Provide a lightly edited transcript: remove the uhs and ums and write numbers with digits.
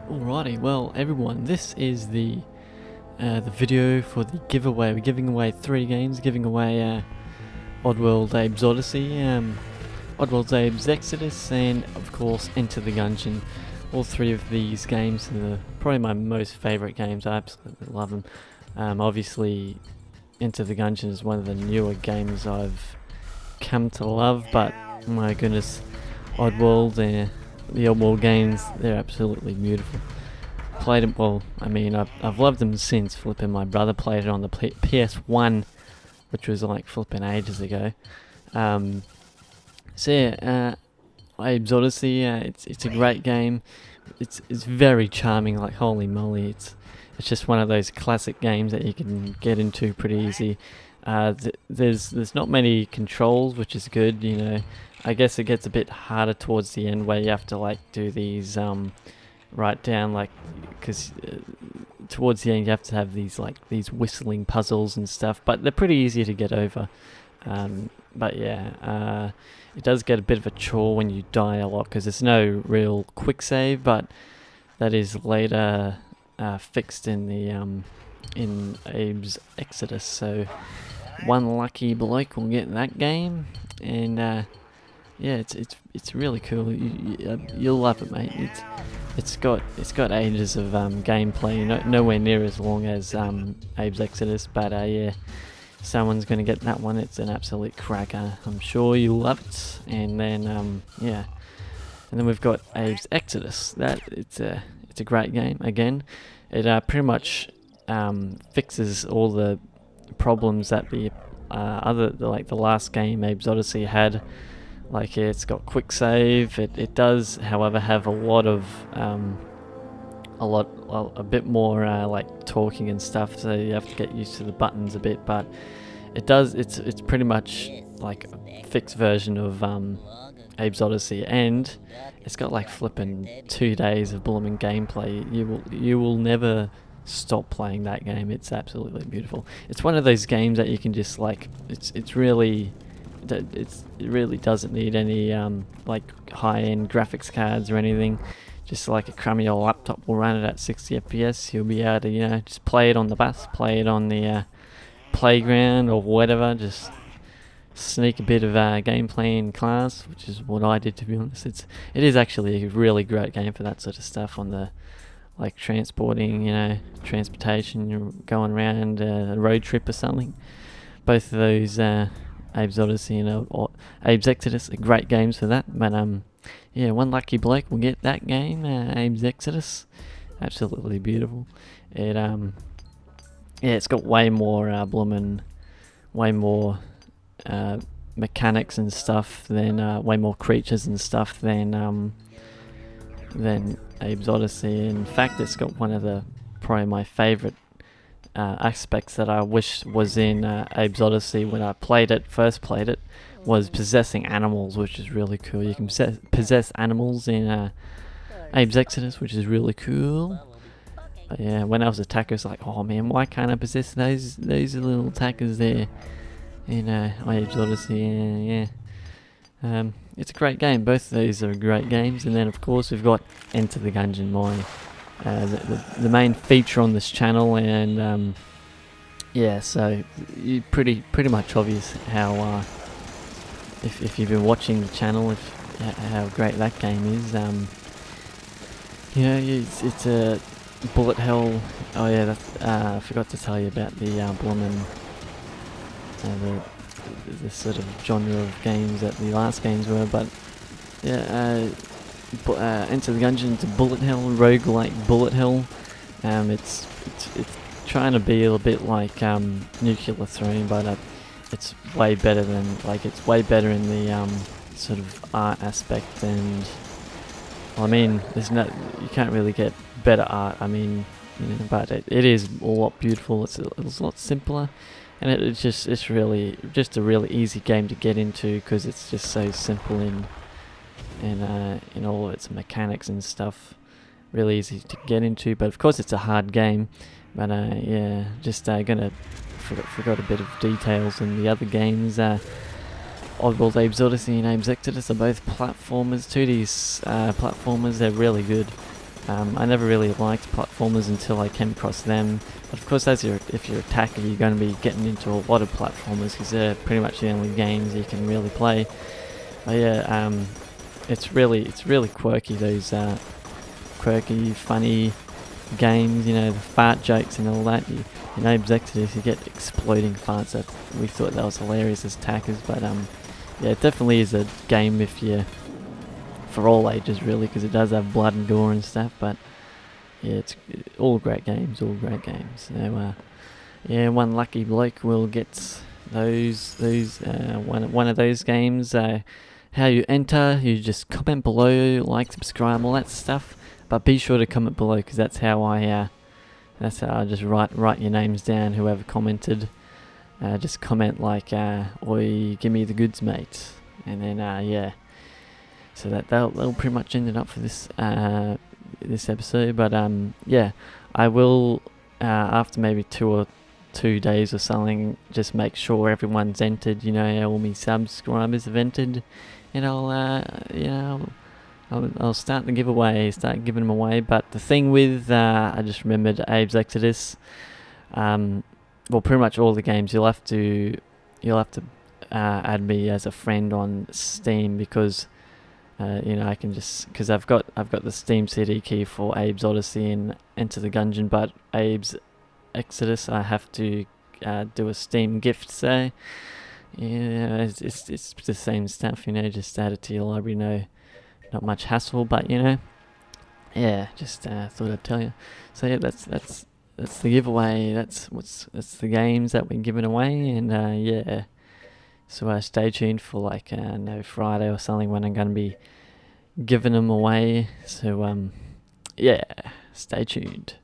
Alrighty, well everyone, this is the video for the giveaway. We're giving away 3 games, giving away Oddworld Abe's Odyssey, Oddworld Abe's Exodus, and of course Enter the Gungeon. All 3 of these games are probably my most favourite games. I absolutely love them. Obviously Enter the Gungeon is one of the newer games I've come to love, but my goodness, Oddworld, the Oddworld games, they're absolutely beautiful. Played them, well, I mean, I've loved them since flipping. My brother played it on the PS1, which was like flipping ages ago. Abe's Odyssey, it's a great game. It's very charming, like holy moly. It's just one of those classic games that you can get into pretty easy. There's not many controls, which is good, you know. I guess it gets a bit harder towards the end where you have to like do these write down, like, because towards the end you have to have these whistling puzzles and stuff, but they're pretty easy to get over. But yeah, it does get a bit of a chore when you die a lot because there's no real quick save, but that is later fixed in the in Abe's Exodus. So one lucky bloke will get that game, and yeah, it's really cool. You'll love it, mate. It's got ages of gameplay, nowhere near as long as Abe's Exodus, but yeah, someone's gonna get that one. It's an absolute cracker. I'm sure you'll love it. And then yeah, and then we've got Abe's Exodus. It's a great game. Again, it pretty much fixes all the problems that the the last game, Abe's Odyssey, had. Like, it's got quick save. It does, however, have a lot of a bit more like talking and stuff, so you have to get used to the buttons a bit. But it's pretty much like a fixed version of Abe's Odyssey, and it's got like flipping 2 days of blooming gameplay. You will never stop playing that game. It's absolutely beautiful. It's one of those games that you can just like. It really doesn't need any like high-end graphics cards or anything. Just like a crummy old laptop will run it at 60 FPS. You'll be able to, you know, just play it on the bus, play it on the playground or whatever. Just sneak a bit of gameplay in class, which is what I did, to be honest. It is actually a really great game for that sort of stuff, on the like transportation. You're going around a road trip or something. Both of those Abe's Odyssey and Abe's Exodus are great games for that. But yeah, one lucky bloke will get that game, Abe's Exodus. Absolutely beautiful. Yeah, it's got way more way more mechanics and stuff than way more creatures and stuff than Abe's Odyssey. In fact, it's got one of the probably my favourite aspects that I wish was in Abe's Odyssey when I first played it, was possessing animals, which is really cool. You can possess animals in Abe's Exodus, which is really cool. But yeah, when I was attacker, it's like, oh man, why can't I possess those little attackers there in Abe's Odyssey? Yeah. It's a great game. Both of these are great games. And then of course we've got Enter the Gungeon, the main feature on this channel, and yeah, so pretty much obvious how if you've been watching the channel, how great that game is. You know, it's a bullet hell. Oh yeah, I forgot to tell you about the bloomin' the sort of genre of games that the last games were, but yeah. Enter the Gungeon, it's a bullet hell, roguelike bullet hell. It's trying to be a little bit like Nuclear Throne, but it's way better than, like, it's way better in the sort of art aspect. And well, I mean, you can't really get better art. I mean, you know, but it is a lot beautiful. It's a lot simpler, and it's really just a really easy game to get into because it's just so simple in all its mechanics and stuff. Really easy to get into, but of course it's a hard game. But yeah, just forgot a bit of details in the other games. Oddworld Abe's Odyssey and Abe's Exodus are both platformers, 2D platformers. They're really good. I never really liked platformers until I came across them. But of course, if you're attacker, you're going to be getting into a lot of platformers because they're pretty much the only games you can really play. But yeah, it's really quirky. Those quirky, funny games. You know, the fart jokes and all that. In Abe's Exodus, you get exploding farts. We thought that was hilarious as attackers. But yeah, it definitely is a game if you for all ages really, because it does have blood and gore and stuff. But yeah, it's all great games, So yeah, one lucky bloke will get those one of those games. How you enter, you just comment below, like, subscribe, all that stuff. But be sure to comment below, because that's how I just write your names down. Whoever commented, just comment like, "Oi, give me the goods, mate," and then yeah. So that'll pretty much end it up for this this episode. But yeah, I will after maybe 2 days or something, just make sure everyone's entered. You know, all my subscribers have entered, and I'll start the giveaway, start giving them away. But the thing with I just remembered Abe's Exodus. Well, pretty much all the games you'll have to add me as a friend on Steam, because I can just, because I've got the Steam CD key for Abe's Odyssey and Enter the Gungeon, but Abe's Exodus I have to do a Steam gift. So yeah, it's the same stuff. Just add it to your library. Not much hassle, but yeah, just thought I'd tell you. So yeah, that's the giveaway. That's the games that we're giving away, and yeah. So stay tuned for Friday or something when I'm going to be giving them away. So yeah, stay tuned.